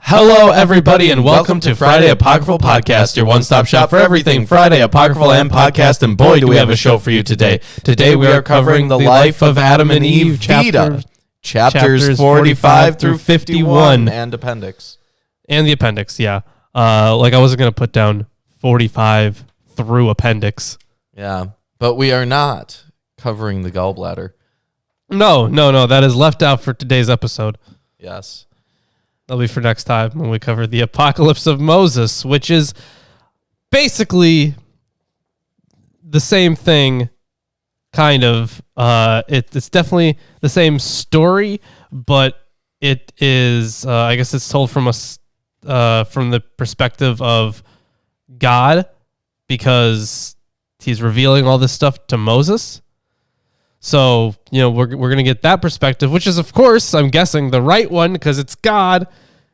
Hello, everybody, and welcome to Friday Apocryphal Podcast, your one-stop shop for everything Friday Apocryphal and podcast, and boy, do we have a show for you today. Today we are covering the life of Adam and Eve, chapters 45 through 51. And appendix. And the appendix, yeah. Like I wasn't going to put down 45 through appendix. Yeah, but we are not covering the gallbladder. No, that is left out for today's episode. Yes. That'll be for next time when we cover the Apocalypse of Moses, which is basically the same thing, kind of. It's definitely the same story, but it is, I guess it's told from from the perspective of God, because he's revealing all this stuff to Moses. So, we're going to get that perspective, which is, of course, I'm guessing the right one because it's God.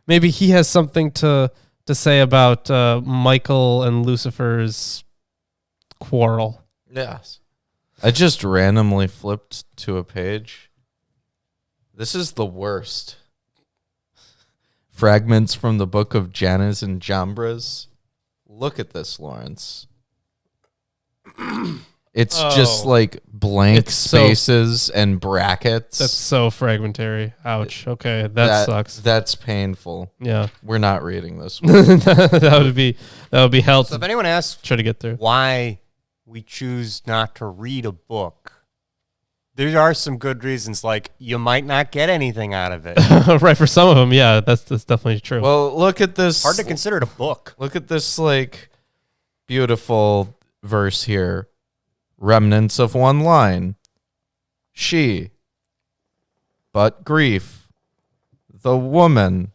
Maybe he has something to say about Michael and Lucifer's quarrel. Yes. I just randomly flipped to a page. This is the worst. Fragments from the book of Jannes and Jambres. Look at this, Lawrence. It's just like blank spaces and brackets. That's so fragmentary. Ouch. Okay, that sucks. That's painful. Yeah, we're not reading this one. that would be helpful. So if anyone asks, try to get through why we choose not to read a book, there are some good reasons. Like you might not get anything out of it. Right, for some of them, yeah, that's definitely true. Well, look at this. Hard to consider it a book. Look at this like beautiful verse here. Remnants of one line. She. But grief. The woman.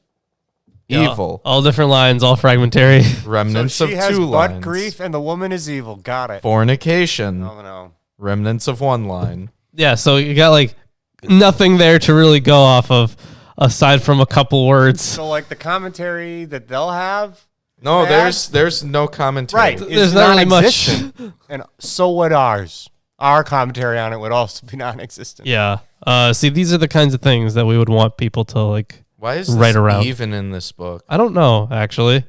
Yeah, evil. All different lines, all fragmentary. Remnants of she has two but lines. grief and the woman is evil. Got it. Fornication. No. Remnants of one line. Yeah, so you got like nothing there to really go off of aside from a couple words. So like the commentary that they'll have. No, there's no commentary. Right. There's not really much. And so would ours. Our commentary on it would also be non-existent. Yeah. See, these are the kinds of things that we would want people to like. Why is this write around. even in this book? I don't know, actually.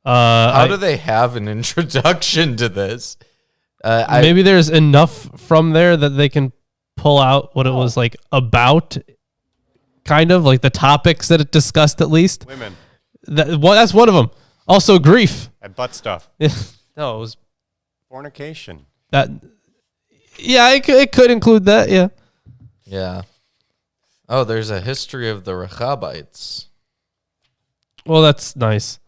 How do they have an introduction to this? Maybe there's enough from there that they can pull out what it was like about, kind of like the topics that it discussed at least. Women. That's one of them. Also, grief. And butt stuff. Yeah. No, it was fornication. that. Yeah, it could include that. Yeah. Yeah. Oh, there's a history of the Rechabites. Well, that's nice.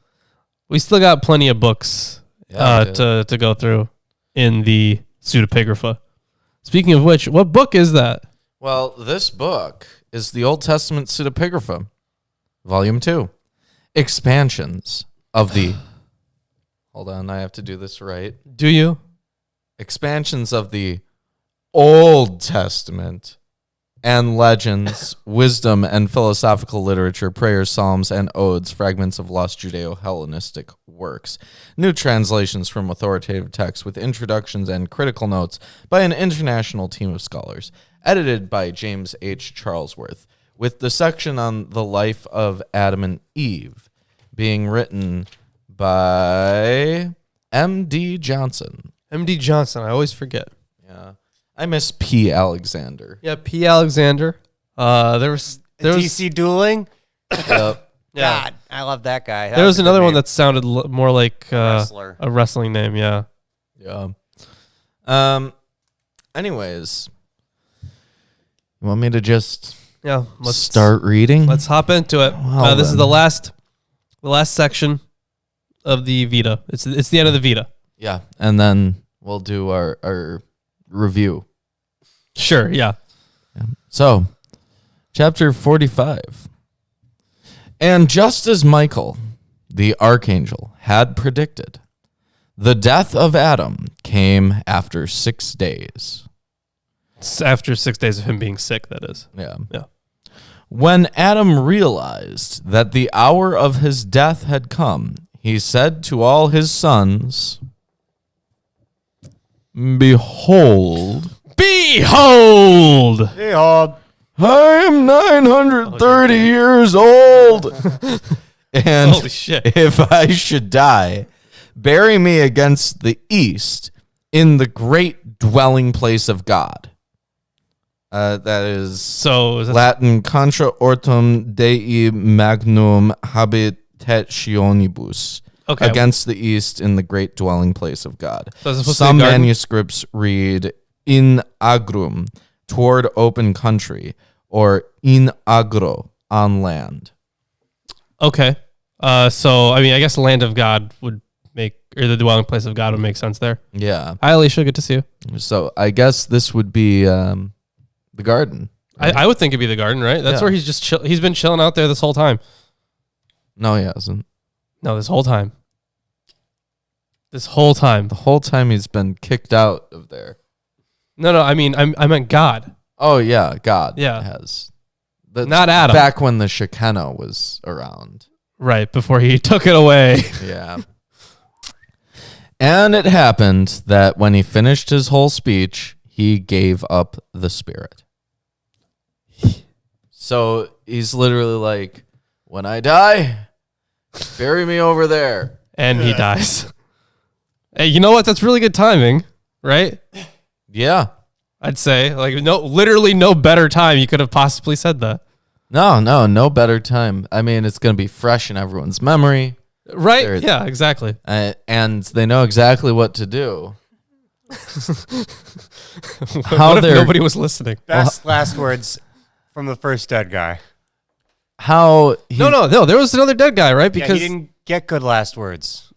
We still got plenty of books to go through in the pseudepigrapha. Speaking of which, what book is that? Well, this book is the Old Testament pseudepigrapha, Volume 2. Expansions of the... Hold on, I have to do this right. Do you? Expansions of the Old Testament and legends, wisdom and philosophical literature, prayers, psalms, and odes, fragments of lost Judeo-Hellenistic works, new translations from authoritative texts with introductions and critical notes by an international team of scholars, edited by James H. Charlesworth, with the section on the life of Adam and Eve being written by M.D. Johnson. M.D. Johnson. I always forget. Yeah. I miss P. Alexander. Yeah, P. Alexander. There was DC dueling. Yep. Yeah. God, I love that guy. There was another one that sounded more like wrestler. a wrestling name. Yeah. Yeah. Anyways, you want me to just let's start reading? Let's hop into it. Well, this is the last section of the Vita. It's the end of the Vita. Yeah, and then we'll do our review. Sure. Yeah. So, chapter 45. And just as Michael, the archangel, had predicted, the death of Adam came after 6 days. It's after 6 days of him being sick, that is. Yeah. Yeah. When Adam realized that the hour of his death had come, he said to all his sons, Behold. Behold. I am 930 years old. And Holy shit. if I should die, bury me against the east in the great dwelling place of God. That is So is that Latin contra ortum Dei magnum habitationibus. okay? Against the east in the great dwelling place of God. So is it supposed to be Some a garden? manuscripts read in agrum, toward open country, or in agro, on land. Okay. So I mean, I guess land of God would make, or the dwelling place of God would make sense there. Yeah. Hi, Alicia. Good to see you. So I guess this would be the garden. I would think it'd be the garden, right? That's Yeah. where he's just he's been chilling out there this whole time. No, he hasn't. No, this whole time. This whole time. The whole time he's been kicked out of there. No. I mean, I meant God. Oh, yeah. God Yeah. has. That's Not Adam. Back when the Shekinah was around. Right before he took it away. Yeah. And it happened that when he finished his whole speech, he gave up the spirit. So he's literally like, when I die, bury me over there. And he dies. Hey, you know what? That's really good timing, right? Yeah. I'd say literally no better time you could have possibly said that. No better time. I mean, it's going to be fresh in everyone's memory. Right? There- Yeah, exactly. And they know exactly what to do. What if nobody was listening? Best last words from the first dead guy. How he, No. There was another dead guy, right? Yeah, Because he didn't get good last words.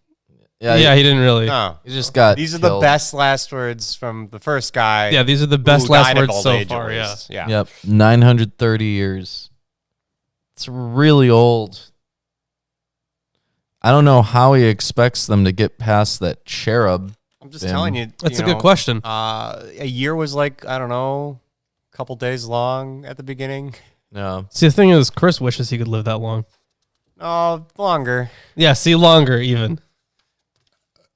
yeah, he didn't really. No. he just got These are the killed. best last words from the first guy. Yeah, these are the best who last died of words old so age, far. at Yeah. least. Yeah. Yep, 930 years. It's really old. I don't know how he expects them to get past that cherub. I'm just Been- telling you. That's you a good know, question. A year was like, I don't know, a couple days long at the beginning. No. See, the thing is, Chris wishes he could live that long. Oh, longer. Yeah, see, longer even.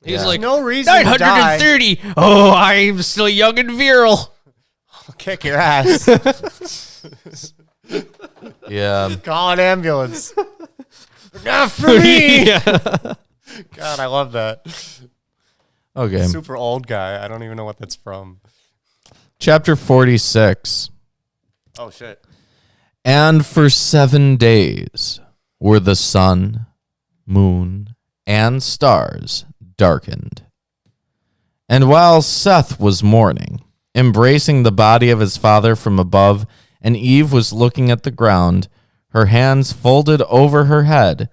He's Yeah. like, No reason to die. 930. Oh, I'm still young and virile. I'll kick your ass. Yeah. Call an ambulance. Not for me. Yeah. God, I love that. Okay. Super old guy. I don't even know what that's from. Chapter 46. Oh, shit. And for 7 days were the sun, moon, and stars darkened. And while Seth was mourning, embracing the body of his father from above, and Eve was looking at the ground, her hands folded over her head,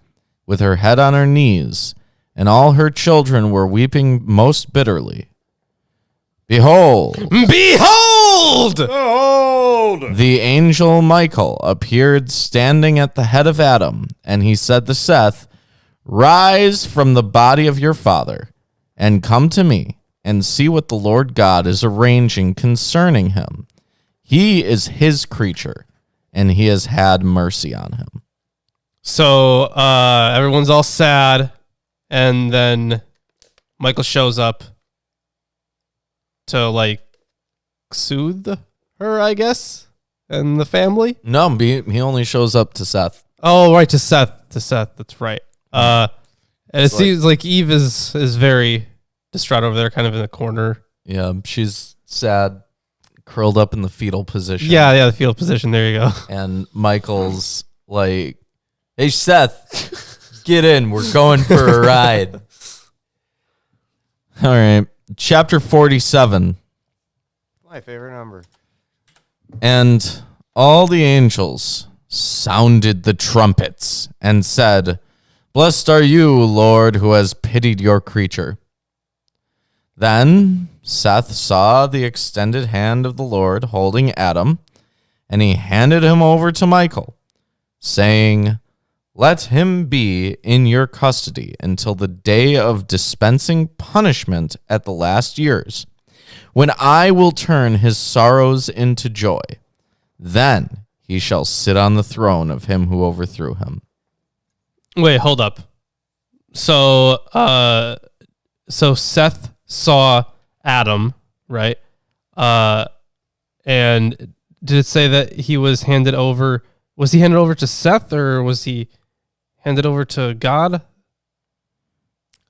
with her head on her knees, and all her children were weeping most bitterly. Behold, Behold! Old. the angel Michael appeared standing at the head of Adam, and he said to Seth, Rise from the body of your father, and come to me, and see what the Lord God is arranging concerning him. He is his creature, and he has had mercy on him. So everyone's all sad, and then Michael shows up to like soothe her, I guess, and the family. No, he only shows up to Seth. Oh, right, to Seth. That's right. And it seems like Eve is very distraught over there, kind of in the corner. Yeah, she's sad, curled up in the fetal position. Yeah, the fetal position. There you go. And Michael's like, hey, Seth, get in. We're going for a ride. All right. Chapter 47. My favorite number. And all the angels sounded the trumpets and said, Blessed are you, Lord, who has pitied your creature. Then Seth saw the extended hand of the Lord holding Adam, and he handed him over to Michael, saying, Let him be in your custody until the day of dispensing punishment at the last years, when I will turn his sorrows into joy. Then he shall sit on the throne of him who overthrew him. Wait, hold up. So Seth saw Adam, right? And did it say that he was handed over? Was he handed over to Seth, or was he handed over to God?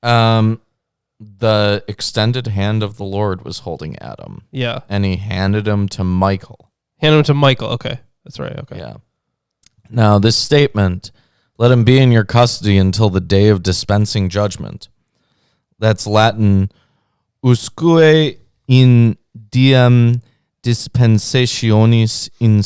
The extended hand of the Lord was holding Adam. Yeah. And he handed him to Michael. Handed him to Michael. Okay. That's right. Okay. Yeah. Now, this statement, let him be in your custody until the day of dispensing judgment. That's Latin, usque in diem dispensationis in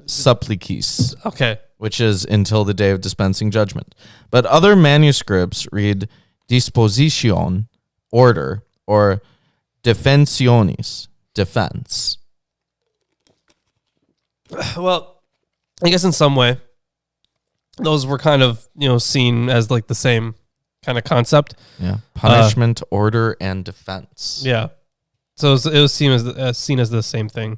supplicis, Okay. which is until the day of dispensing judgment. But other manuscripts read disposition, order, or defensionis, defense. Well, I guess in some way, those were kind of, seen as like the same kind of concept. Yeah. Punishment, order, and defense. Yeah. So it was seen as the same thing.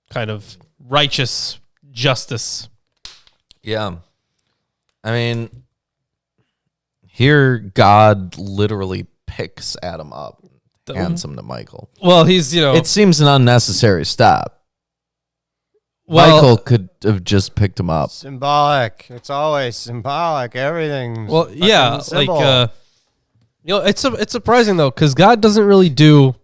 Kind of righteous justice. Yeah. I mean, here God literally picks Adam up, hands him to Michael. Well, he's, It seems an unnecessary step. well, Michael could have just picked him up. Symbolic. It's always symbolic. Everything's well, yeah, symbol. like, it's surprising though, because God doesn't really do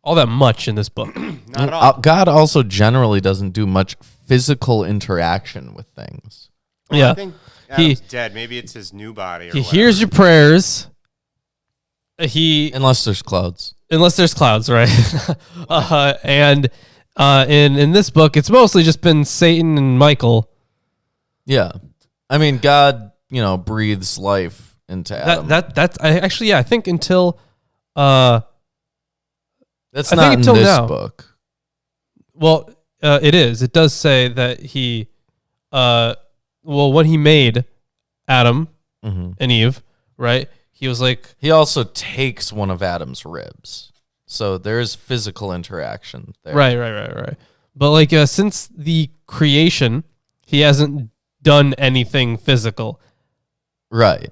all that much in this book. Not at all. God also generally doesn't do much physical interaction with things. Yeah. I think Adam's dead. Maybe it's his new body. Or He whatever. hears your prayers. Unless Unless there's clouds. there's clouds, right? And in this book, it's mostly just been Satan and Michael. Yeah. I mean, God, breathes life into Adam. I think until That's I not think in until this now. book. well, it is. It does say that he when he made Adam Mm-hmm. and Eve, right? He was like, He also takes one of Adam's ribs. So there is physical interaction there. right. But like since the creation, he hasn't done anything physical. Right.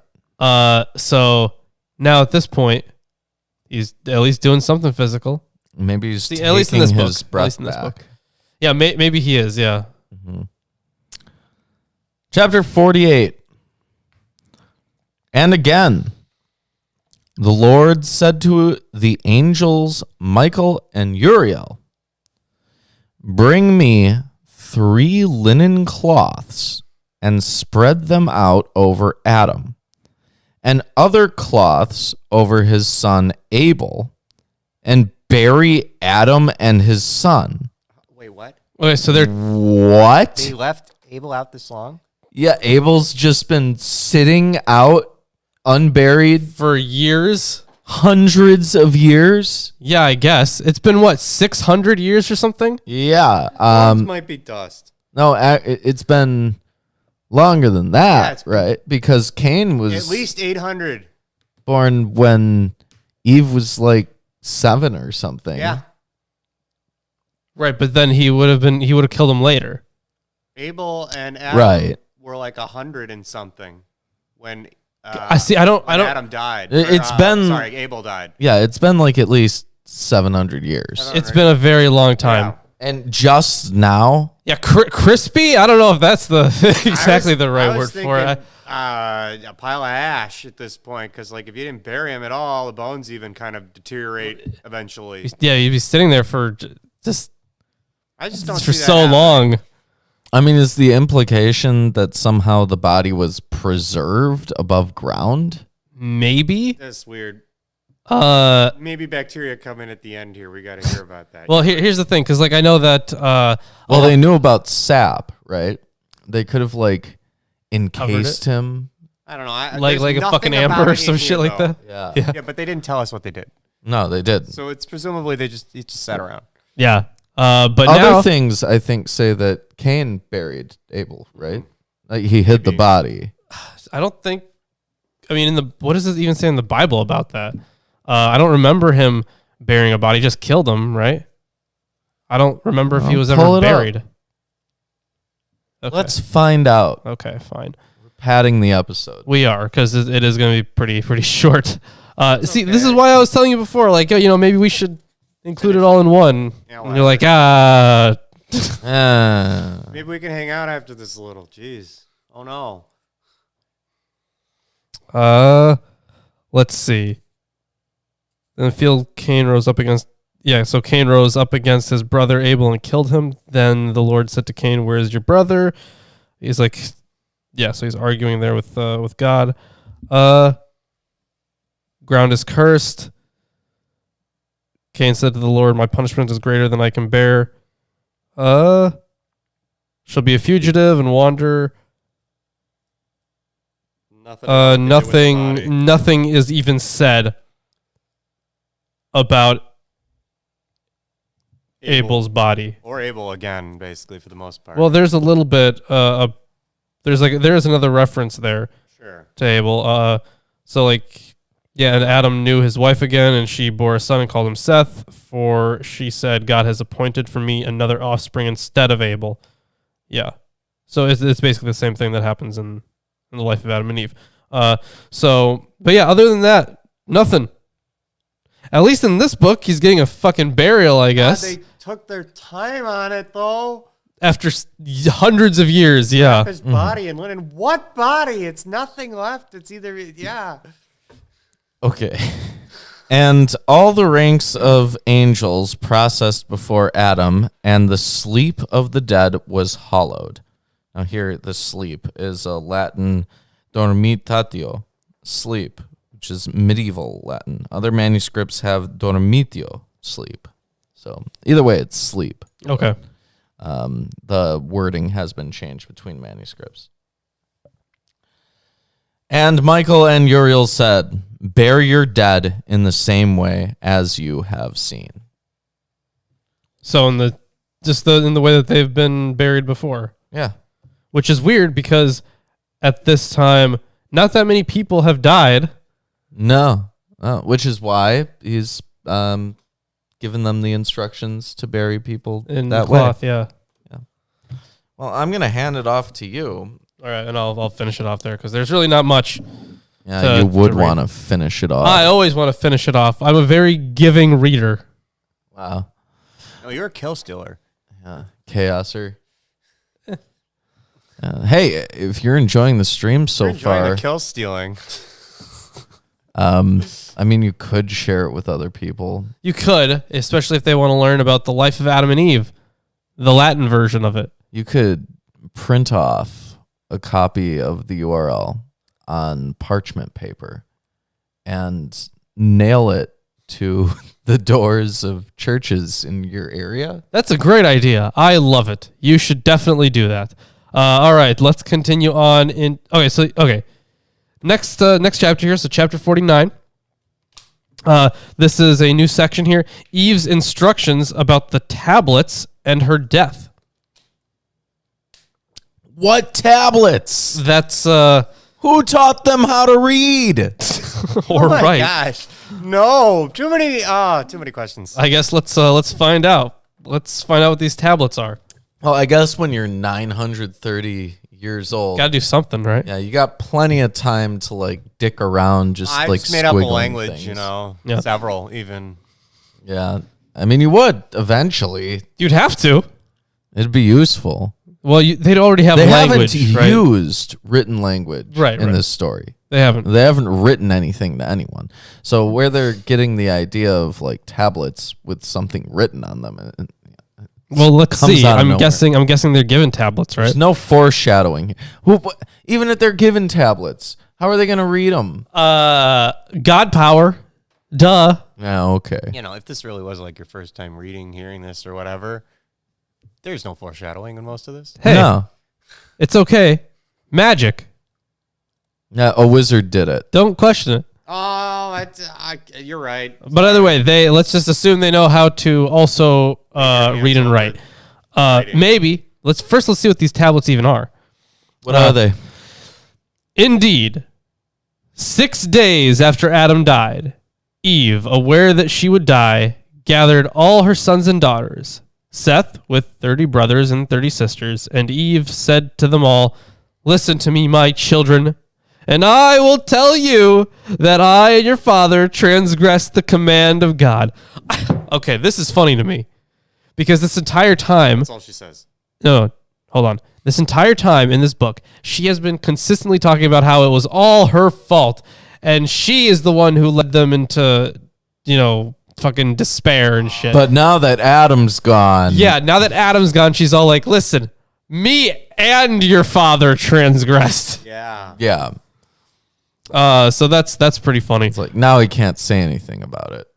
So now at this point, he's at least doing something physical. Maybe he's See, taking at least in this book. his At breath least in this back. book. Yeah, maybe he is. Yeah. Mm-hmm. Chapter 48. And again, the Lord said to the angels Michael and Uriel, bring me 3 linen cloths and spread them out over Adam, and other cloths over his son Abel, and bury Adam and his son. Wait, what? Okay, so they're What? They left Abel out this long? Yeah, Abel's just been sitting out unburied for years. hundreds of years. Yeah, I guess it's been what 600 years or something. Yeah. Bones might be dust. No, it's been longer than Yeah, that, it's been- right? Because Cain was At least 800. born when Eve was like 7 or something. Yeah. Right, but then he would have killed him later. Abel and Adam Right. were like 100 and something when I see. I don't. Adam died. It's been- sorry, Abel died. Yeah, it's been like at least 700 years. It's been a very long time. Yeah. And just now, Yeah, crispy. I don't know if that's the exactly the I right was word for it. thinking, a pile of ash at this point, because like if you didn't bury him at all, the bones even kind of deteriorate eventually. Yeah, you'd be sitting there for just I just don't for see that so happening. long. I mean, is the implication that somehow the body was preserved above ground? Maybe. That's weird. Uh. Maybe bacteria come in at the end here. We got to hear about that. Well, here's the thing, because like I know that. Well, they knew about sap, right? They could have like encased it? him. I don't know. like there's a fucking nothing about amber or it some in shit here, like though. that. Yeah. Yeah. Yeah, but they didn't tell us what they did. No, they did. So it's presumably he just sat around. Yeah. But Other now things I think say that Cain buried Abel, right? Like he hid the Maybe. body. I don't think. I mean, what does it even say in the Bible about that? I don't remember him burying a body. He just killed him, right? I don't remember if he Well, was pull ever it up. buried. Okay. Let's find out. Okay, fine. Padding the episode. We are, because it is going to be pretty short. See, this is okay. why I was telling you before, like, maybe we should include it all in one. Yeah, And you're like, ah. Ah. Maybe we can hang out after this a little. Jeez. Oh no. Let's see. In the field, Cain rose up against. Yeah, so Cain rose up against his brother Abel and killed him. Then the Lord said to Cain, "Where is your brother?" He's like, yeah, so he's arguing there with God. Ground is cursed. Cain said to the Lord, "My punishment is greater than I can bear. Shall be a fugitive and wander." Nothing is even said about Abel's body. Or Abel again, basically, for the most part. Well, there's a little bit. There's another reference there. Sure. To Abel. So like, yeah, and Adam knew his wife again, and she bore a son and called him Seth. For she said, "God has appointed for me another offspring instead of Abel." Yeah. So it's basically the same thing that happens in the life of Adam and Eve. But yeah, other than that, nothing. At least in this book, he's getting a fucking burial, I guess. They took their time on it, though. After hundreds of years, yeah. His body and linen. What body? It's nothing left. It's either, yeah. Okay. And all the ranks of angels processed before Adam, and the sleep of the dead was hollowed. Now here, the sleep is a Latin dormitatio, sleep, which is medieval Latin. Other manuscripts have dormitio, sleep. So either way, it's sleep. Okay. The wording has been changed between manuscripts. And Michael and Uriel said, "Bury your dead in the same way as you have seen." So in the way that they've been buried before. Yeah. Which is weird because at this time, not that many people have died. No. Which is why he's given them the instructions to bury people In that cloth, way. yeah. Well, I'm going to hand it off to you. All right, and I'll finish it off there because there's really not much. Yeah, you would want to finish it off. I always want to finish it off. I'm a very giving reader. Wow. Oh, you're a kill stealer. Yeah. Chaoser. Hey, if you're enjoying the stream so You're enjoying far, the kill stealing. I mean, you could share it with other people. You could, especially if they want to learn about the life of Adam and Eve, the Latin version of it. You could print off a copy of the URL on parchment paper and nail it to the doors of churches in your area. That's a great idea. I love it. You should definitely do that. All right, let's continue on. Next chapter here. So chapter 49. This is a new section here. Eve's instructions about the tablets and her death. What tablets? That's Who taught them how to read? or Oh my right. gosh. No. Too many questions. I guess let's find out. Let's find out what these tablets are. Well, I guess when you're 930 years old, Got to do something, right? yeah, you got plenty of time to like dick around, I like just made up a squiggling language, things. you know. Yeah. Several, even. Yeah, I mean, you would eventually. You'd have to. It'd be useful. Well, they'd already have They language, haven't right? used written language Right, in right. this story. They haven't. They haven't written anything to anyone. So where they're getting the idea of like tablets with something written on them, Well, let's comes see. out of I'm nowhere. guessing they're given tablets, right? there's no foreshadowing. Even if they're given tablets, how are they going to read them? God power. Duh. Yeah, okay. You know, if this really was like your first time hearing this or whatever, there's no foreshadowing in most of this. Hey, No. it's okay. Magic. Yeah, a wizard did it. Don't question it. Oh, you're right. But either way, let's just assume they know how to also read and write. Maybe let's see what these tablets even are. What are they? Indeed, 6 days after Adam died, Eve, aware that she would die, gathered all her sons and daughters, Seth with 30 brothers and 30 sisters, and Eve said to them all, "Listen to me, my children, and I will tell you that I and your father transgressed the command of God." Okay, this is funny to me because this entire time, That's all she says. no, hold on. This entire time in this book, she has been consistently talking about how it was all her fault, and she is the one who led them into, fucking despair and shit. But now that Adam's gone. Yeah, now that Adam's gone, she's all like, listen, me and your father transgressed. Yeah. Yeah. So that's pretty funny. It's like, now he can't say anything about it.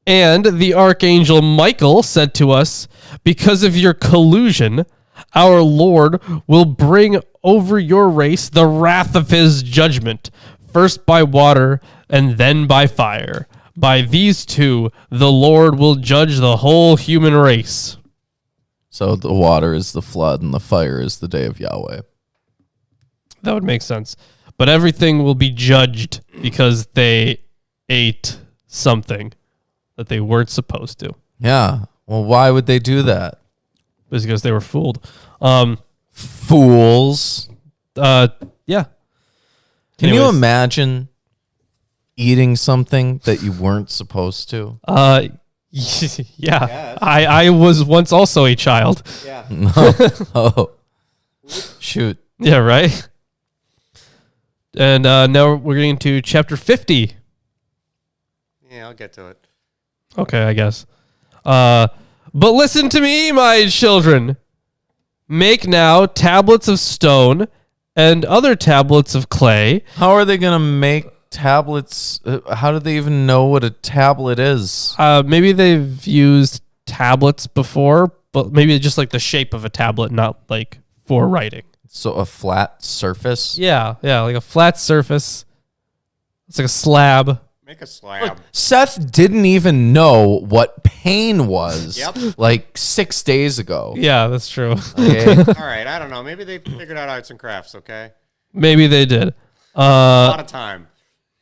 And the archangel Michael said to us, because of your collusion, our Lord will bring over your race the wrath of his judgment, first by water and then by fire. By these two, the Lord will judge the whole human race. So the water is the flood and the fire is the day of Yahweh. That would make sense. But everything will be judged because they ate something that they weren't supposed to. Yeah. Well, why would they do that? Because they were fooled. Fools. Yeah. Can you Anyways. imagine eating something that you weren't supposed to? Yeah. Yes. I was once also a child. Yeah. Oh. Shoot. Yeah, right? And now we're getting into chapter 50. Yeah, I'll get to it. Okay, I guess. But listen to me, my children. Make now tablets of stone and other tablets of clay. How are they going to make tablets? How do they even know what a tablet is? Maybe they've used tablets before, but maybe just like the shape of a tablet, not like for writing. So a flat surface? Yeah, like a flat surface. It's like a slab. Make a slab. Seth didn't even know what pain was Yep. like 6 days ago. Yeah, that's true. Okay? All right, I don't know. Maybe they figured out arts and crafts, okay? Maybe they did. A lot of time.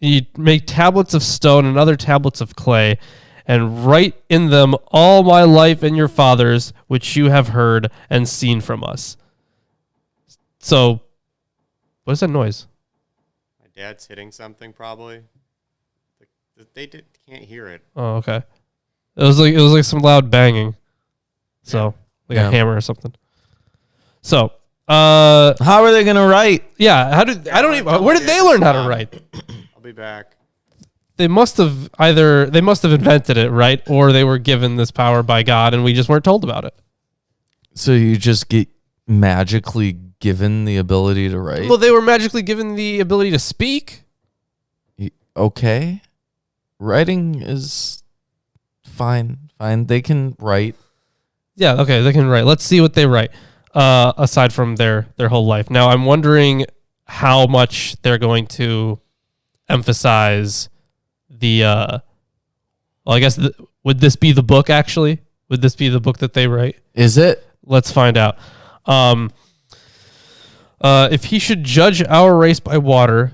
You make tablets of stone and other tablets of clay, and write in them all my life and your father's, which you have heard and seen from us. So, what is that noise? My dad's hitting something, probably. They can't hear it. Oh, okay. It was like some loud banging. So, like Yeah. a hammer or something. So, How are they going to write? yeah. Where did they learn how to write? I'll be back. They must have invented it, right? Or they were given this power by God, and we just weren't told about it. So you just get magically given the ability to write? Well, they were magically given the ability to speak. Okay. Writing is fine. They can write. Yeah, okay, they can write. Let's see what they write. Aside from their whole life. Now, I'm wondering how much they're going to emphasize the. Well, I guess would this be the book? Actually, would this be the book that they write? Is it? Let's find out. If he should judge our race by water.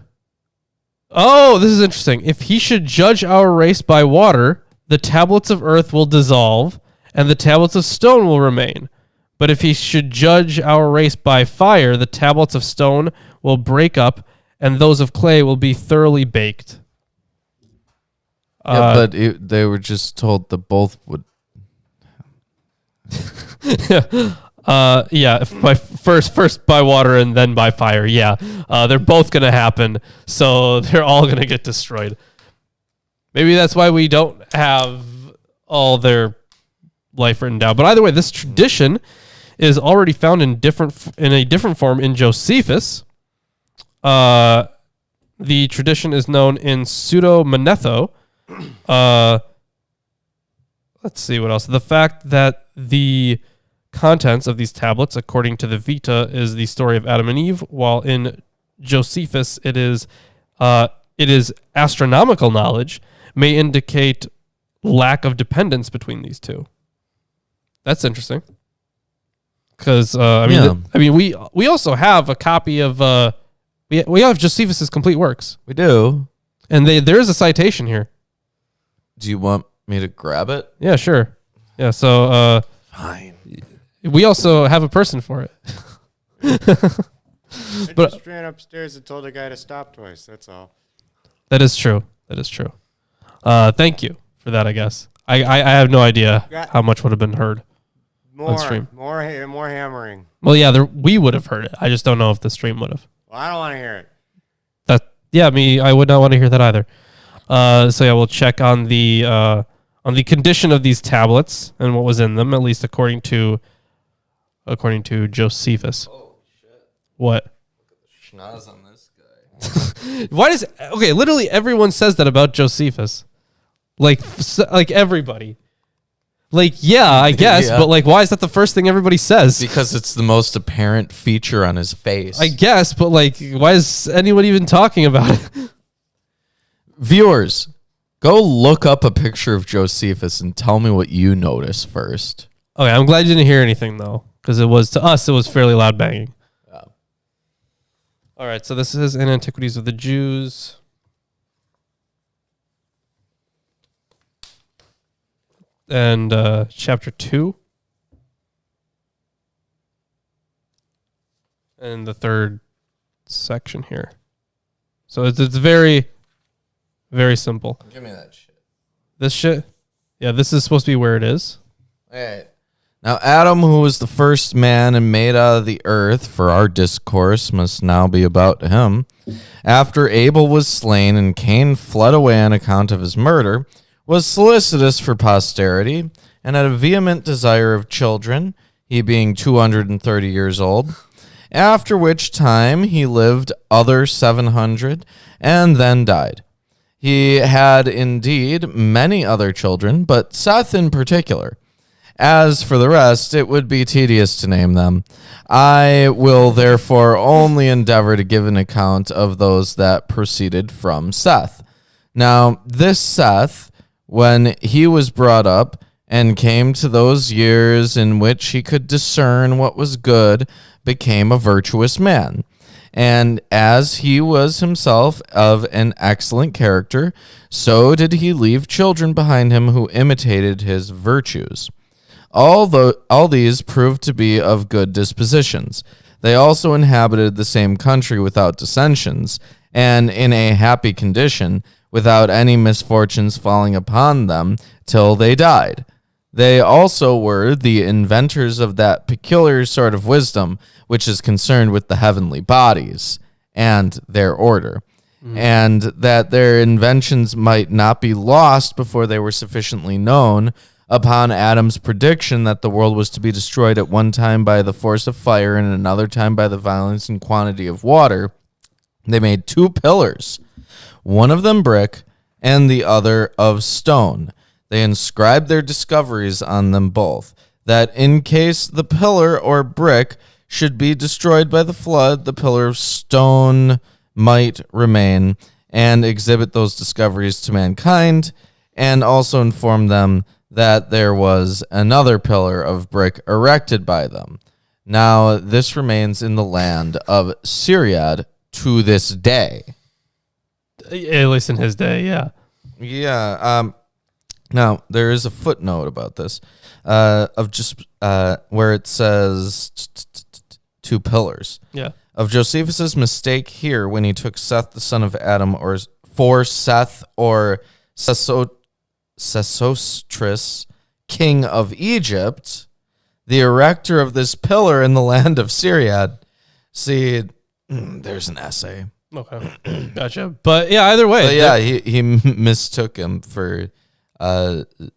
Oh, this is interesting. If he should judge our race by water, the tablets of earth will dissolve, and the tablets of stone will remain. But if he should judge our race by fire, the tablets of stone will break up, and those of clay will be thoroughly baked. Yeah, but they were just told that both would. Yeah, by first by water and then by fire. Yeah, they're both gonna happen, so they're all gonna get destroyed. Maybe that's why we don't have all their life written down. But either way, this tradition is already found in a different form in Josephus. The tradition is known in Pseudo-Manetho. Let's see what else. The fact that the contents of these tablets, according to the Vita, is the story of Adam and Eve, while in Josephus it is astronomical knowledge, may indicate lack of dependence between these two. That's interesting. Because we also have a copy of we have Josephus's complete works, We do. and there is a citation here. Do you want me to grab it? Yeah, sure. Yeah, so Fine. we also have a person for it. I But- just ran upstairs and told the guy to stop twice. That's all. That is true. Thank you for that. I guess I have no idea how much would have been heard. on stream. More hammering. Well, yeah, we would have heard it. I just don't know if the stream would have. Well, I don't want to hear it. I would not want to hear that either. So yeah, we'll check on the condition of these tablets and what was in them, at least according to Josephus. Oh shit! What? Schnoz on this guy. Why does literally everyone says that about Josephus, like everybody. Like, yeah, I guess, Yeah. but like, why is that the first thing everybody says? Because it's the most apparent feature on his face. I guess, but like, why is anyone even talking about it? Viewers, go look up a picture of Josephus and tell me what you notice first. Okay, I'm glad you didn't hear anything though, because it was fairly loud banging. Yeah. All right, so this is in Antiquities of the Jews. And chapter 2. And the third section here. So it's very, very simple. Give me that shit. This shit? Yeah, this is supposed to be where it is. All right. Now, Adam, who was the first man and made out of the earth, for our discourse must now be about him. After Abel was slain and Cain fled away on account of his murder, was solicitous for posterity, and had a vehement desire of children, he being 230 years old. After which time he lived other 700, and then died. He had indeed many other children, but Seth in particular. As for the rest, it would be tedious to name them. I will therefore only endeavor to give an account of those that proceeded from Seth. Now, this Seth, when he was brought up and came to those years in which he could discern what was good, became a virtuous man. And as he was himself of an excellent character, so did he leave children behind him who imitated his virtues. All these proved to be of good dispositions. They also inhabited the same country without dissensions, and in a happy condition, without any misfortunes falling upon them till they died. They also were the inventors of that peculiar sort of wisdom which is concerned with the heavenly bodies and their order, and that their inventions might not be lost before they were sufficiently known. Upon Adam's prediction that the world was to be destroyed at one time by the force of fire and another time by the violence and quantity of water, they made 2 pillars, one of them brick and the other of stone. They inscribed their discoveries on them both, that in case the pillar or brick should be destroyed by the flood, the pillar of stone might remain, and exhibit those discoveries to mankind, and also inform them that there was another pillar of brick erected by them. Now, this remains in the land of Syriad to this day. At least in his day, yeah. Yeah. Now, there is a footnote about this, of just where it says 2 pillars. Yeah. Of Josephus's mistake here when he took Seth the son of Adam, or for Seth or Sesostris, king of Egypt, the erector of this pillar in the land of Syriad. See, there's an essay. Okay. Gotcha. But yeah, either way. But yeah, he mistook him for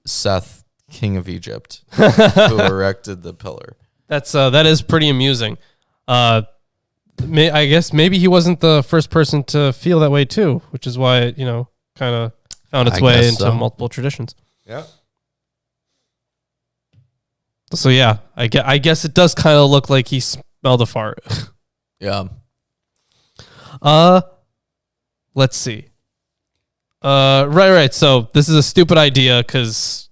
Seth, king of Egypt, who erected the pillar. That is pretty amusing. I guess maybe he wasn't the first person to feel that way too, which is why it, kind of found its way into multiple traditions. Yeah. So yeah, I guess it does kind of look like he smelled a fart. Yeah. Let's see. Right. So this is a stupid idea because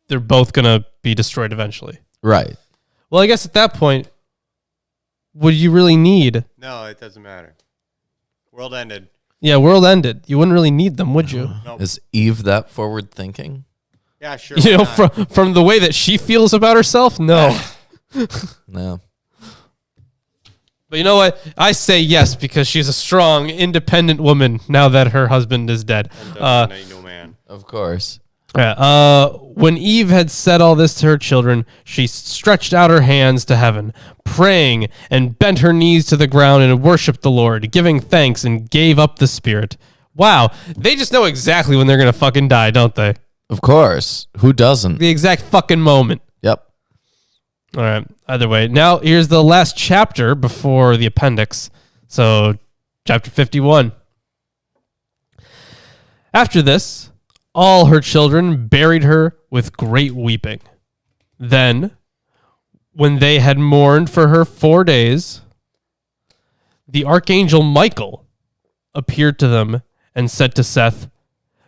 they're both gonna be destroyed eventually. Right. Well, I guess at that point, would you really need? No, it doesn't matter. World ended. Yeah, world ended. You wouldn't really need them, would you? Nope. Is Eve that forward thinking? Yeah, sure. You know, from the way that she feels about herself, no. No. But you know what? I say yes because she's a strong, independent woman now that her husband is dead. No man. Of course. When Eve had said all this to her children, she stretched out her hands to heaven, praying, and bent her knees to the ground and worshipped the Lord, giving thanks, and gave up the spirit. Wow, they just know exactly when they're going to fucking die, don't they? Of course. Who doesn't? The exact fucking moment. Yep. All right, either way. Now, here's the last chapter before the appendix. So, chapter 51. After this, all her children buried her with great weeping. Then, when they had mourned for her 4 days, the archangel Michael appeared to them and said to Seth,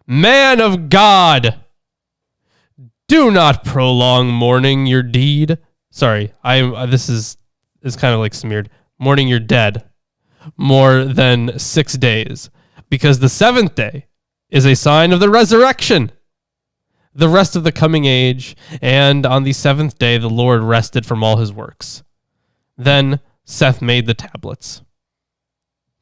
"Man of God, do not prolong mourning your deed." Sorry, this is kind of like smeared. Mourning your dead more than 6 days, because the seventh day is a sign of the resurrection, the rest of the coming age, and on the seventh day the Lord rested from all his works. Then Seth made the tablets.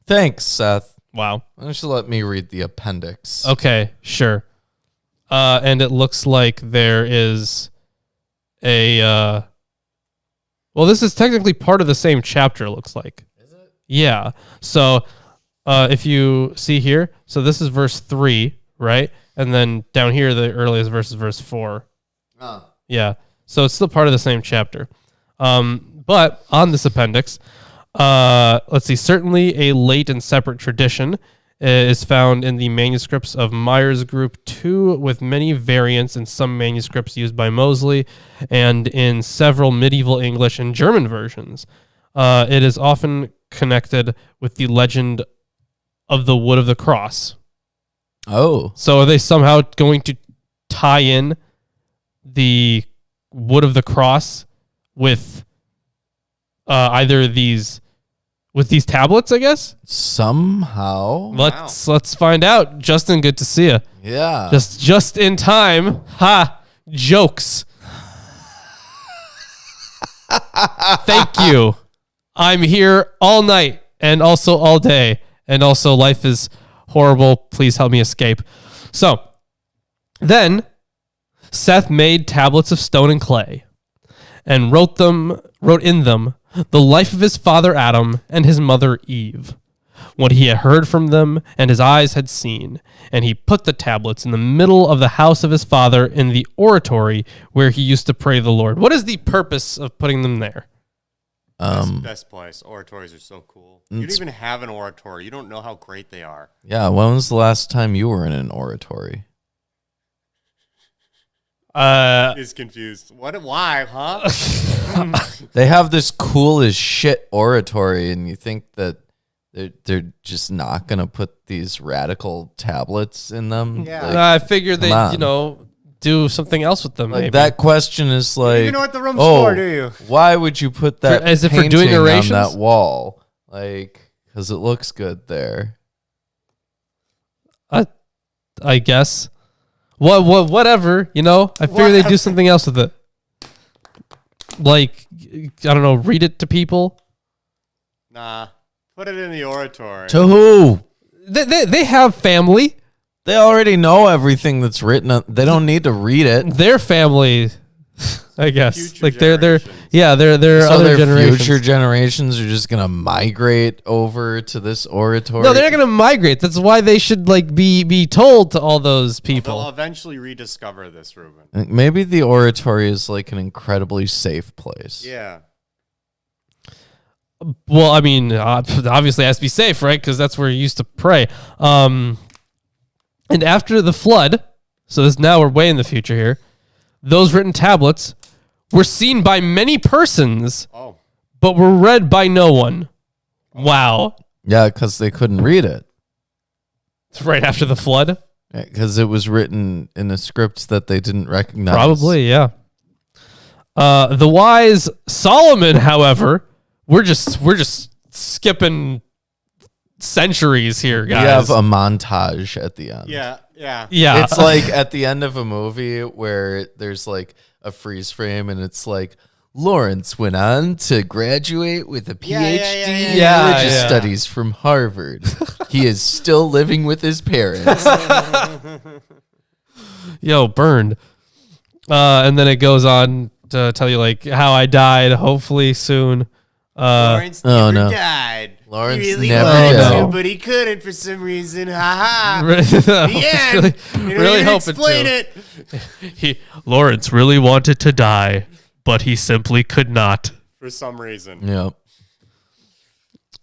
Thanks, Seth. Wow. Why don't you let me read the appendix? Okay, sure. And it looks like there is a... well, this is technically part of the same chapter, it looks like. Is it? Yeah. So... if you see here, so this is verse 3, right? And then down here, the earliest verse is verse 4. Oh. Yeah. So it's still part of the same chapter. But on this appendix, let's see, certainly a late and separate tradition is found in the manuscripts of Myers Group 2, with many variants in some manuscripts used by Mosley and in several medieval English and German versions. It is often connected with the legend of the wood of the cross. Oh. So are they somehow going to tie in the wood of the cross with either these tablets, I guess? Somehow. Let's find out. Justin, good to see you. Yeah. Just in time. Ha! Jokes. Thank you. I'm here all night and also all day. And also, life is horrible. Please help me escape. So, then Seth made tablets of stone and clay, and wrote in them the life of his father Adam and his mother Eve, what he had heard from them and his eyes had seen. And he put the tablets in the middle of the house of his father in the oratory where he used to pray to the Lord. What is the purpose of putting them there? Best place. Oratories are so cool. You don't even have an oratory. You don't know how great they are. Yeah, when was the last time you were in an oratory? He's confused. What? Why? Huh? They have this cool as shit oratory, and you think that they're just not gonna put these radical tablets in them? Yeah. I figured they'd, do something else with them. Like maybe. that question is like, you know what the room's for, do you? Why would you put that is it for painting doing orations on that wall? Like, because it looks good there. I guess. Whatever. I figure they do something else with it. Like, I don't know, read it to people. Nah, put it in the oratory. To who? They have family. They already know everything that's written. They don't need to read it. Their family, I guess. Future like they're generations. so So other their generations. future generations are just gonna migrate over to this oratory. No, they're not gonna migrate. That's why they should be told to all those people. They'll eventually rediscover this, Ruben. Maybe the oratory is like an incredibly safe place. Yeah. Well, I mean, obviously it has to be safe, right? Because that's where you used to pray. And after the flood, so this now we're way in the future here, those written tablets were seen by many persons, but were read by no one. Wow. Yeah, because they couldn't read it. It's right after the flood? Because it was written in a script that they didn't recognize. Probably, yeah. The wise Solomon, however, we're just skipping centuries here, guys. We have a montage at the end. Yeah. It's like at the end of a movie where there's like a freeze frame and it's like, Lawrence went on to graduate with a PhD in religious studies from Harvard. He is still living with his parents. Yo, burned. And then it goes on to tell you like how I died, hopefully soon. Lawrence oh, never no. died. Lawrence He really never wanted died. to, but he couldn't for some reason. Ha ha. Yeah, really hoping explain to. it. Lawrence really wanted to die, but he simply could not. For some reason. Yep.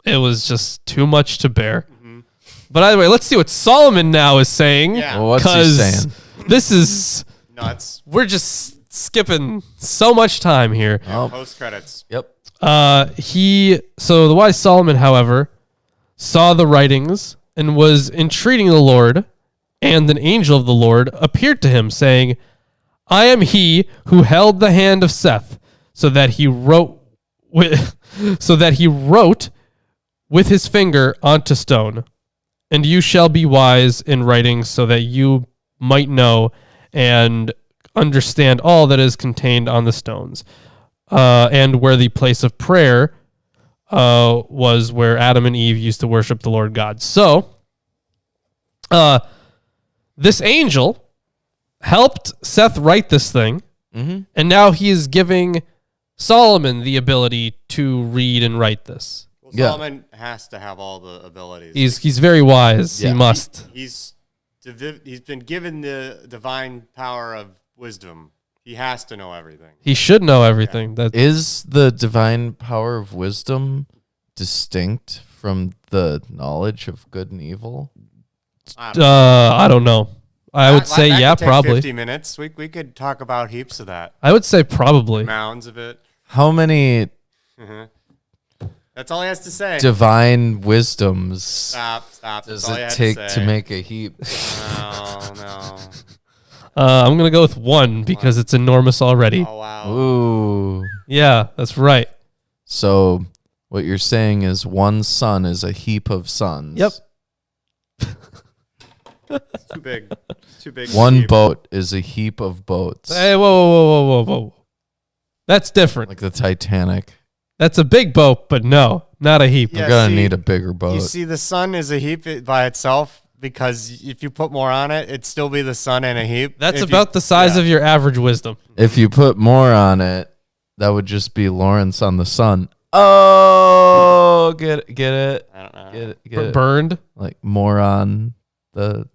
It was just too much to bear. But either way, let's see what Solomon now is saying. Yeah. Well, what's he 'cause saying? This is Nuts. we're just skipping so much time here. Oh, Post credits. yep. So the wise Solomon, however, saw the writings and was entreating the Lord, and an angel of the Lord appeared to him, saying, I am he who held the hand of Seth, so that he wrote with his finger onto stone. And you shall be wise in writing, so that you might know and understand all that is contained on the stones. And where the place of prayer was where Adam and Eve used to worship the Lord God. So, this angel helped Seth write this thing, and now he is giving Solomon the ability to read and write this. Well, Yeah. Solomon has to have all the abilities. He's very wise. Yeah. He must. He's been given the divine power of wisdom. He has to know everything. He should know everything. That Is the divine power of wisdom distinct from the knowledge of good and evil? I don't know. I would say That yeah, could take probably. 50 minutes. We could talk about heaps of that. I would say probably. Mounds of it. How many That's all he has to say. divine wisdoms Stop. That's does all he it had take to, to say. make a heap? No. I'm gonna go with one because it's enormous already. Oh, wow. Ooh. Yeah, that's right. So what you're saying is one sun is a heap of suns. Yep. It's too big. It's too big. to One keep. boat is a heap of boats. Hey, whoa. That's different. Like the Titanic. That's a big boat, but no, not a heap. Yeah, We're gonna see, need a bigger boat. You see, the sun is a heap by itself because if you put more on it, it'd still be the sun and a heap. That's about the size of your average wisdom. If you put more on it, that would just be Lawrence on the sun. Oh, get it? I don't know. Get it? Burned. Like more on the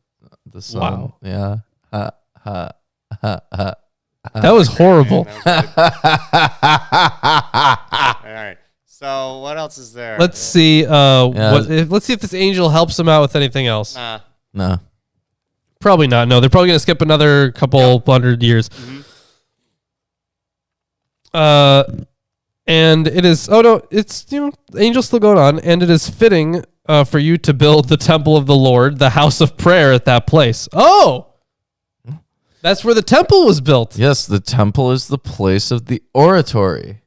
sun. Wow. Yeah. Ha ha ha ha. That was horrible. Man, that was good. All right. So what else is there? Let's see. Let's see if this angel helps him out with anything else. Nah. No. Probably not. No, they're probably gonna skip another couple hundred years. And it is. Oh no, it's the angel's still going on, and it is fitting for you to build the temple of the Lord, the house of prayer at that place. Oh, that's where the temple was built. Yes, the temple is the place of the oratory.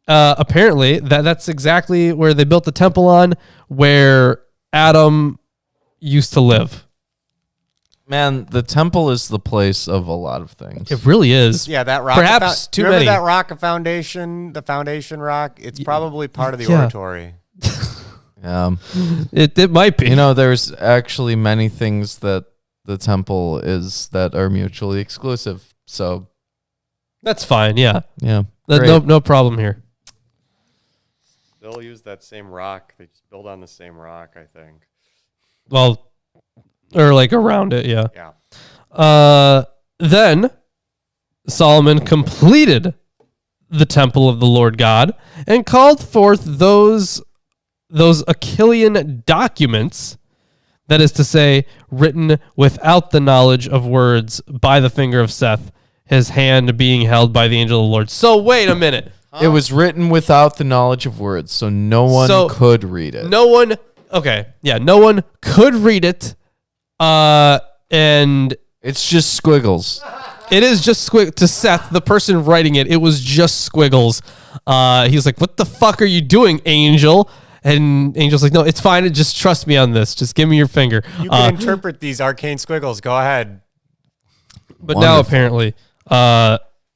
Apparently, that's exactly where they built the temple on, where Adam used to live. Man, the temple is the place of a lot of things. It really is. Yeah, that rock. Perhaps too remember many. that rock foundation, the foundation rock? It's probably part of the Yeah. oratory. It might be. You know, there's actually many things that the temple is that are mutually exclusive. So, That's fine. Yeah, yeah. no problem here. They'll use that same rock. They just build on the same rock, I think. Well, or like around it. Yeah. Yeah. Then Solomon completed the temple of the Lord God and called forth those Achillean documents, that is to say, written without the knowledge of words by the finger of Seth, his hand being held by the angel of the Lord. So wait a minute. It was written without the knowledge of words, so no one could read it. No one could read it. And It's just squiggles. it is just to Seth, the person writing it. It was just squiggles. He's like, "What the fuck are you doing, Angel?" And Angel's like, "No, it's fine. Just trust me on this. Just give me your finger." You can interpret these arcane squiggles. Go ahead. But now apparently,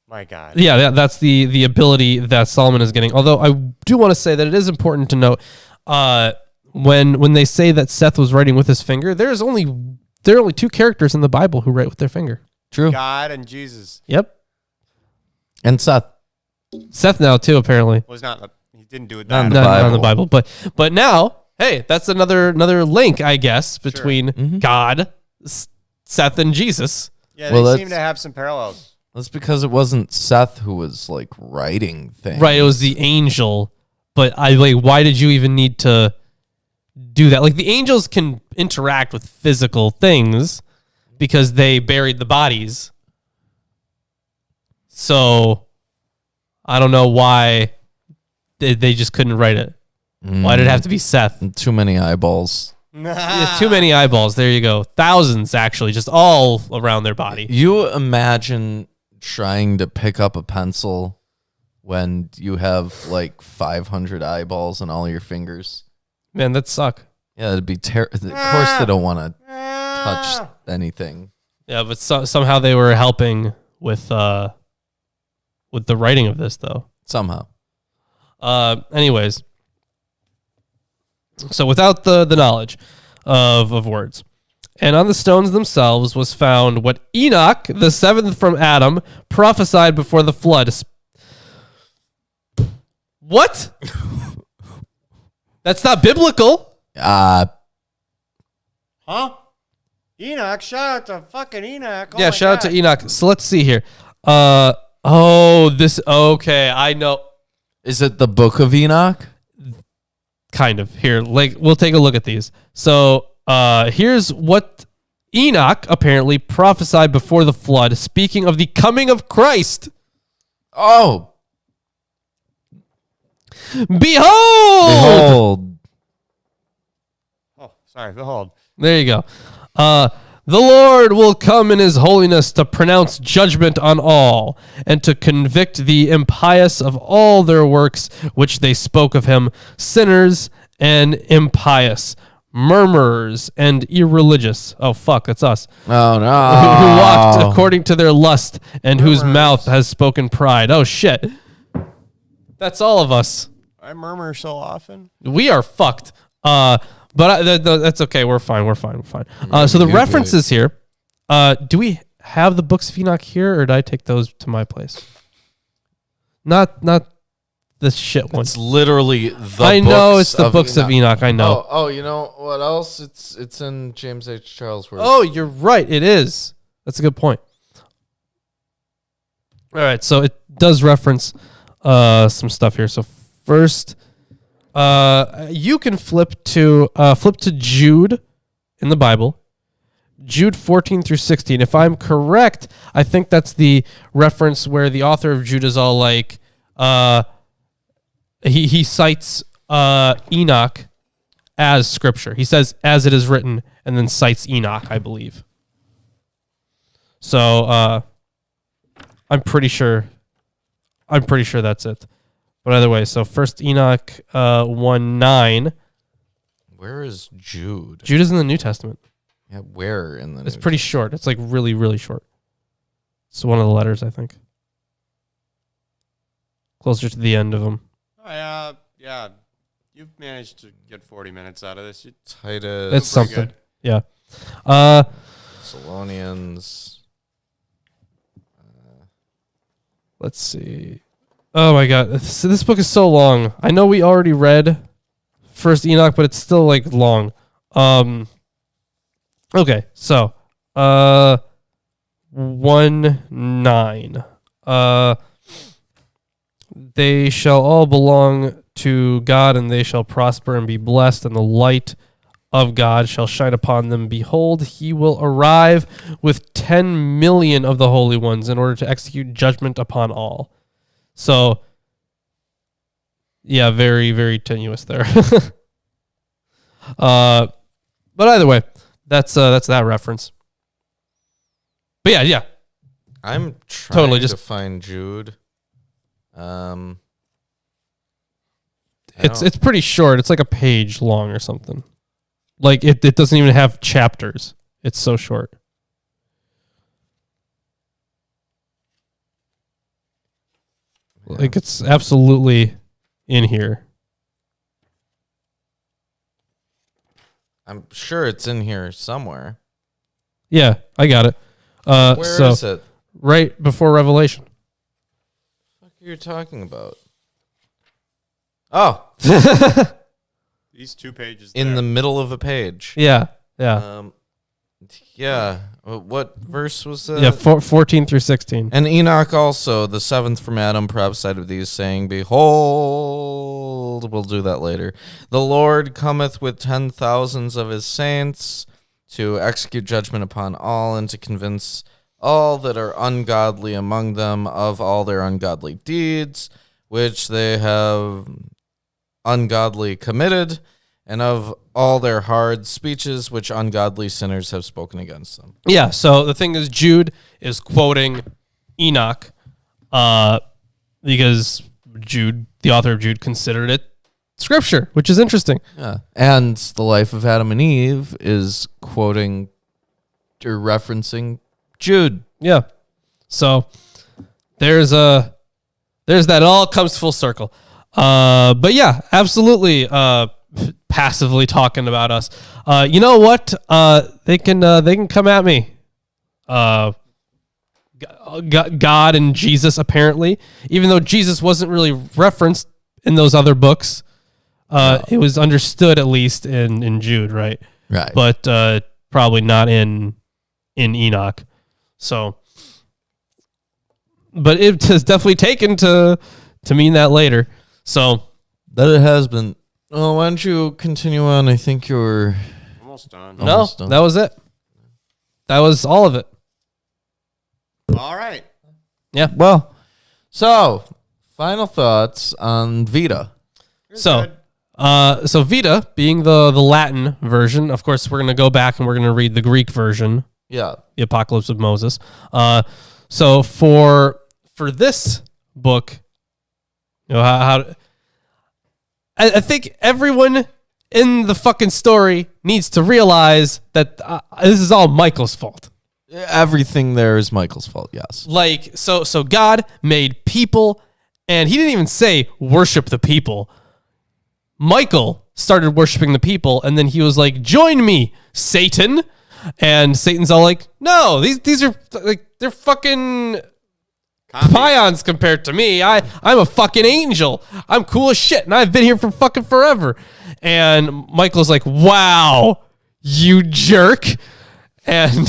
My God. yeah, that's the ability that Solomon is getting. Although I do want to say that it is important to note, when they say that Seth was writing with his finger, there are only two characters in the Bible who write with their finger. True. God and Jesus. Yep. And Seth. Seth now too, apparently. Was not. He didn't do it. Not in That. the Not in the Bible. Bible, but now, hey, that's another link, I guess, between God, Seth, and Jesus. Yeah, Well, they seem to that's- have some parallels. That's because it wasn't Seth who was like writing things. Right, it was the angel. But why did you even need to do that? Like, the angels can interact with physical things because they buried the bodies. So I don't know why they just couldn't write it. Why did it have to be Seth? Too many eyeballs. Yeah, too many eyeballs. There you go. Thousands, actually, just all around their body. You imagine trying to pick up a pencil when you have like 500 eyeballs on all your fingers. Man, that'd suck. Yeah, it'd be terrible. Of course, they don't want to touch anything. Yeah, but somehow they were helping with the writing of this, though. Somehow. Anyways, so without the knowledge of words, and on the stones themselves was found what Enoch, the seventh from Adam, prophesied before the flood. What? That's not biblical. Huh? Enoch, shout out to fucking Enoch. Oh Yeah, my shout out God. to Enoch. So let's see here. Okay, I know. Is it the Book of Enoch? Kind of. Here, we'll take a look at these. So here's what Enoch apparently prophesied before the flood, speaking of the coming of Christ. Oh, Behold! behold. Oh, sorry. Behold. There you go. The Lord will come in his holiness to pronounce judgment on all, and to convict the impious of all their works which they spoke of him, sinners and impious, murmurers and irreligious. Oh, fuck, that's us. Oh, no. Who walked according to their lust, and whose mouth has spoken pride. Oh, shit. That's all of us. I murmur so often. We are fucked. That's okay. We're fine. So the You're references here, do we have the books of Enoch here, or did I take those to my place? Not the shit one. It's literally the I know books it's the of books of Enoch. I know. Oh, you know what else? It's in James H. Charles' words. Oh, you're right. It is. That's a good point. All right. So it does reference some stuff here. So first, you can flip to Jude in the Bible, Jude 14 through 16. If I'm correct, I think that's the reference where the author of Jude is all like, he cites Enoch as scripture. He says, as it is written, and then cites Enoch, I believe. So I'm pretty sure that's it. But either way, so first Enoch 1:9. Where is Jude? Jude is in the New Testament. Yeah, where in the? It's pretty short. It's like really, really short. It's one of the letters, I think. Closer to the end of them. Oh, yeah. You've managed to get 40 minutes out of this. Titus. It's pretty something. good. Yeah. Thessalonians. Let's see. Oh my God. This book is so long. I know we already read First Enoch, but it's still like long. Okay. So, 1:9. They shall all belong to God, and they shall prosper and be blessed, and the light of God shall shine upon them. Behold, he will arrive with 10 million of the holy ones in order to execute judgment upon all. So, yeah, very, very tenuous there. But either way, that's that reference. But yeah. I'm trying Totally, to just- find Jude. It's pretty short. It's like a page long or something. Like it doesn't even have chapters. It's so short. Like it's absolutely in here. I'm sure it's in here somewhere. Yeah, I got it. Where so is it? right before Revelation. What are you talking about? Oh, These 2 pages in there. the middle of a page. Yeah. Yeah. What verse was that? Yeah, 14 through 16. And Enoch also, the seventh from Adam, prophesied of these, saying, Behold, we'll do that later. The Lord cometh with 10,000s of his saints to execute judgment upon all and to convince all that are ungodly among them of all their ungodly deeds, which they have ungodly committed, and of all their hard speeches which ungodly sinners have spoken against them. Yeah, so the thing is, Jude is quoting Enoch because Jude, the author of Jude, considered it scripture, which is interesting. Yeah. And the life of Adam and Eve is quoting or referencing Jude. Yeah. So there's that. It all comes full circle. But yeah, absolutely. Passively talking about us. You know what? They can come at me. God and Jesus, apparently, even though Jesus wasn't really referenced in those other books, it was understood at least in Jude, right? Right. But probably not in Enoch. So, but it is definitely taken to mean that later. So that it has been. Oh, why don't you continue on? I think you're Almost done. almost done. that was it. That was all of it. All right. Yeah. Well, so final thoughts on Vita. So Vita being the Latin version, of course, we're going to go back and we're going to read the Greek version, Yeah. the Apocalypse of Moses. So for this book, you know, I think everyone in the fucking story needs to realize that this is all Michael's fault. Everything there is Michael's fault, yes. Like, so God made people, and he didn't even say worship the people. Michael started worshiping the people, and then he was like, join me, Satan. And Satan's all like, no, these are like, they're fucking pions compared to me. I'm a fucking angel. I'm cool as shit, and I've been here for fucking forever. And Michael's like, wow, you jerk. And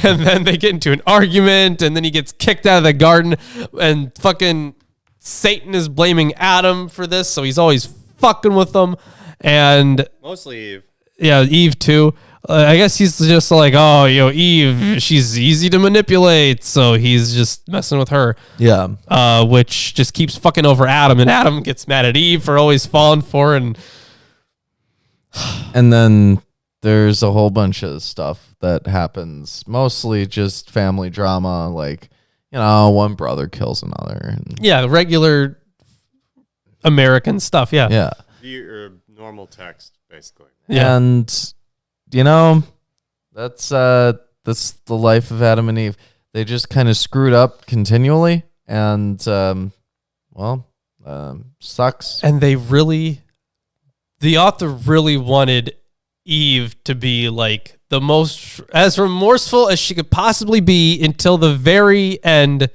then they get into an argument, and then he gets kicked out of the garden, and fucking Satan is blaming Adam for this, so he's always fucking with them. And Mostly Eve. yeah, Eve too. I guess he's just like, oh, Eve, she's easy to manipulate, so he's just messing with her. Yeah. Which just keeps fucking over Adam, and Adam gets mad at Eve for always falling for her. And then there's a whole bunch of stuff that happens, mostly just family drama, like, one brother kills another. And Yeah, regular American stuff. Yeah. yeah. Your normal text, basically. Yeah. And that's the life of Adam and Eve. They just kind of screwed up continually, and sucks. And the author really wanted Eve to be like the most as remorseful as she could possibly be until the very end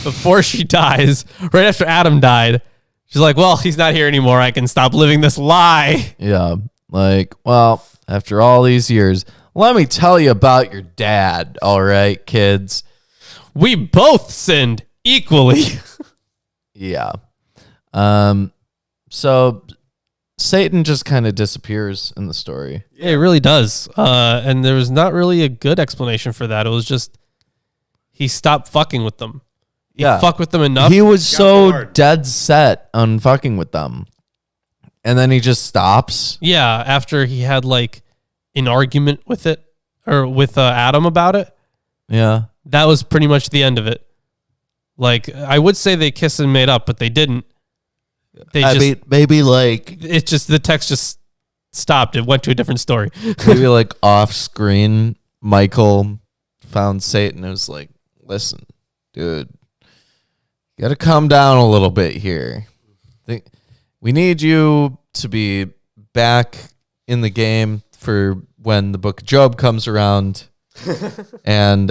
before she dies, right after Adam died. She's like, well, he's not here anymore. I can stop living this lie. Yeah. Like, well, after all these years, let me tell you about your dad. All right, kids. We both sinned equally. Yeah. So Satan just kind of disappears in the story. Yeah, it really does. And there was not really a good explanation for that. It was just he stopped fucking with them. He fucked with them enough. He was so bored. dead set on fucking with them. And then he just stops. Yeah, after he had like an argument with it or with Adam about it. Yeah. That was pretty much the end of it. Like, I would say they kissed and made up, but they didn't. Maybe like It's just the text just stopped. It went to a different story. maybe like off screen, Michael found Satan and was like, listen, dude, you got to calm down a little bit here. We need you to be back in the game for when the book of Job comes around. And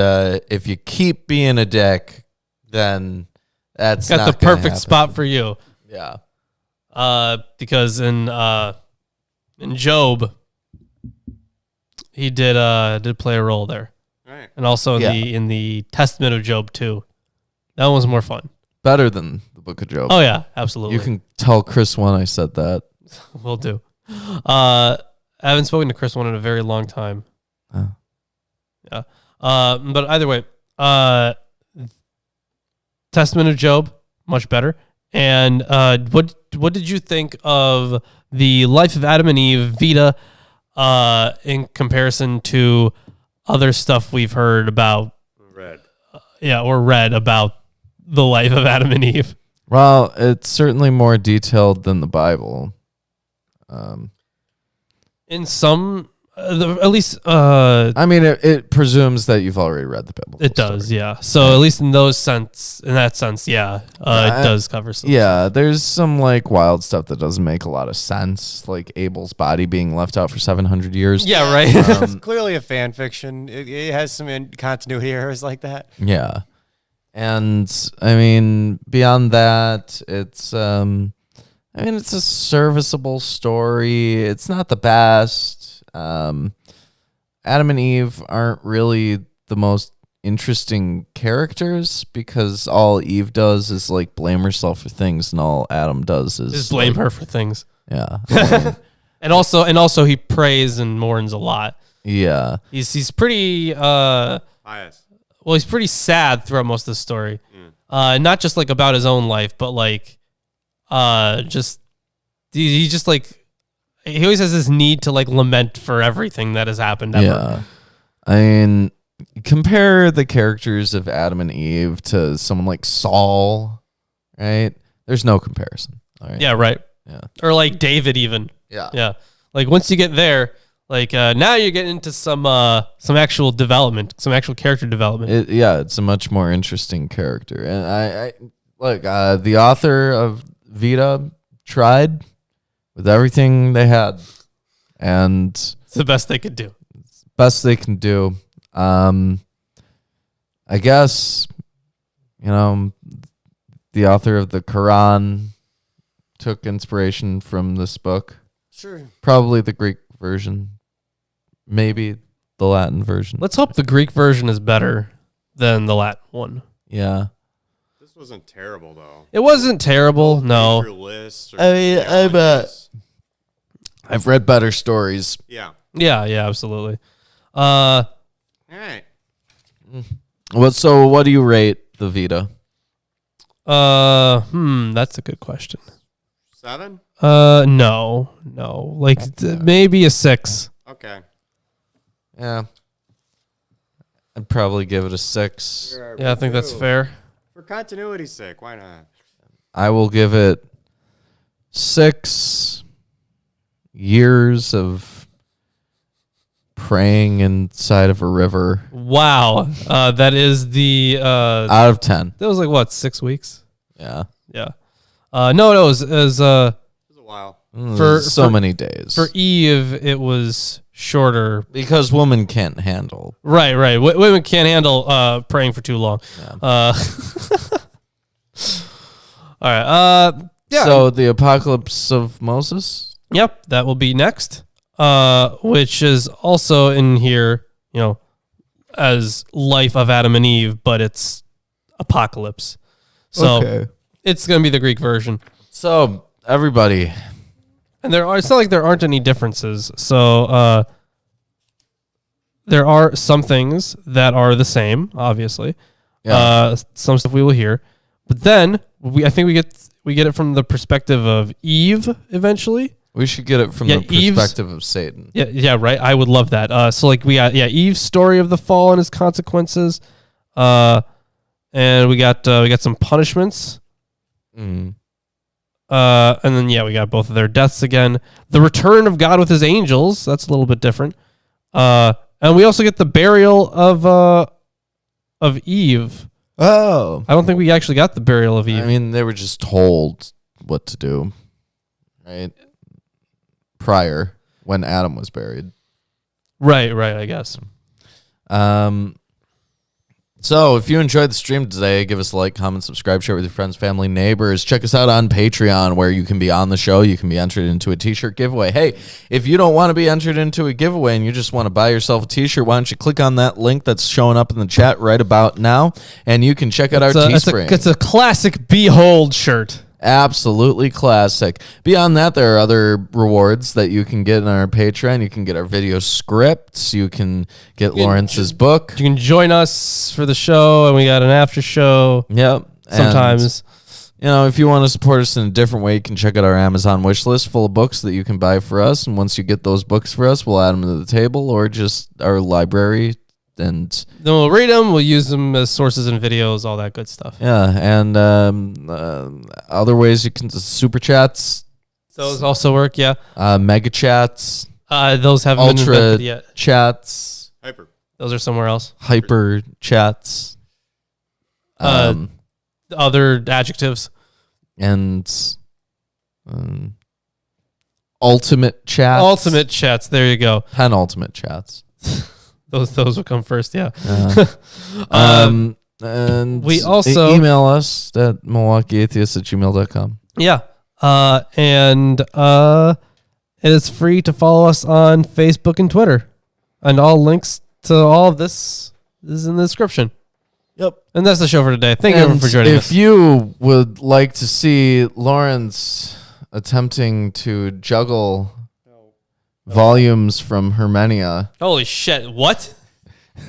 if you keep being a dick, then that's Got not the gonna perfect happen. spot for you. Yeah. Because in Job, he did play a role there, Right. and also Yeah. in the Testament of Job too. That one was more fun. Better than the Book of Job. Oh yeah, absolutely. You can tell Chris one I said that. Will do. I haven't spoken to Chris one in a very long time. Oh. Yeah. But either way, Testament of Job, much better. And what did you think of the Life of Adam and Eve, Vita, in comparison to other stuff we've heard about? Or read about the life of Adam and Eve. Well, it's certainly more detailed than the Bible. In some, at least, I mean, it presumes that you've already read the Bible. it does, yeah. So at least in that sense, it does cover some. Yeah, there's some like wild stuff that doesn't make a lot of sense, like Abel's body being left out for 700 years. Yeah, right. It's clearly a fan fiction. It has some continuity errors like that. Yeah. And I mean, beyond that, it's it's a serviceable story. It's not the best. Adam and Eve aren't really the most interesting characters because all Eve does is like blame herself for things, and all Adam does is Just blame her for things. Yeah. And also he prays and mourns a lot. Yeah. He's pretty Bias. well, he's pretty sad throughout most of the story. Not just like about his own life, but like just he just like he always has this need to like lament for everything that has happened ever. Yeah. I mean, compare the characters of Adam and Eve to someone like Saul, right? There's no comparison. All right. Yeah, right. Yeah. Or like David even. Yeah. Yeah. Like once you get there, like now you're getting into some actual development, some actual character development. It's a much more interesting character. And I look, the author of Vita tried with everything they had, and It's the best they could do. best they can do. I guess, the author of the Quran took inspiration from this book. Sure. Probably the Greek version, maybe the Latin version. Let's hope the Greek version is better than the Latin one. Yeah. This wasn't terrible though. It wasn't terrible, no. I bet. I've read better stories. Yeah. Yeah, absolutely. All right. So what do you rate the Vita? That's a good question. 7? No. Like maybe a 6. Okay. Yeah. I'd probably give it a 6. Yeah, I think that's fair. For continuity's sake, why not? I will give it 6 years of praying inside of a river. Wow. That is the Out of 10. that was like what, 6 weeks? Yeah. Yeah. No, it was It was a while. For Many days. for Eve it was shorter. Because women can't handle. Right. Women can't handle praying for too long. Yeah. All right. Yeah. So the apocalypse of Moses? Yep, that will be next. Which is also in here, as life of Adam and Eve, but it's apocalypse. So it's going to be the Greek version. So everybody, And it's not like there aren't any differences. So there are some things that are the same, obviously. Yeah. Some stuff we will hear, but then I think we get it from the perspective of Eve eventually. we should get it from Yeah, the Eve's- perspective of Satan. Yeah, right. I would love that. So like we got Eve's story of the fall and its consequences, and we got some punishments. Mm. And then we got both of their deaths again. The return of God with his angels. That's a little bit different. And we also get the burial of Eve. Oh. I don't think we actually got the burial of Eve. I mean, they were just told what to do, right? Prior, when Adam was buried. Right, I guess. So if you enjoyed the stream today, give us a like, comment, subscribe, share with your friends, family, neighbors. Check us out on Patreon, where you can be on the show. You can be entered into a t-shirt giveaway. Hey, if you don't want to be entered into a giveaway and you just want to buy yourself a t-shirt, why don't you click on that link that's showing up in the chat right about now, and you can check out our Teespring. It's a classic Behold shirt. Absolutely classic. Beyond that, there are other rewards that you can get on our Patreon. You can get our video scripts. You can get Lawrence's book. You can join us for the show, and we got an after show. Yep. Sometimes. And, if you want to support us in a different way, you can check out our Amazon wish list full of books that you can buy for us. And once you get those books for us, we'll add them to the table or just our library. And then we'll read them. We'll use them as sources and videos, all that good stuff. Yeah, and other ways you can super chats. Those also work. Yeah. Mega chats. Those haven't been invented yet. Chats. Hyper. Those are somewhere else. Hyper chats. Other adjectives. And ultimate chats. Ultimate chats. There you go. Penultimate chats. Those will come first, yeah. And we also email us at milwaukeeatheist@gmail.com. Yeah. And it is free to follow us on Facebook and Twitter. And all links to all of this is in the description. Yep. And that's the show for today. Thank you everyone for joining us. If you would like to see Lawrence attempting to juggle volumes from Hermenia, holy shit, what?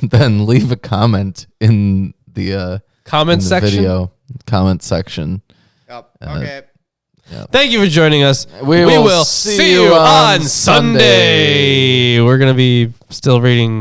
Then leave a comment in the comment section. Video comment section. Yep. Okay. Thank you for joining us. We will see you on Sunday. We're going to be still reading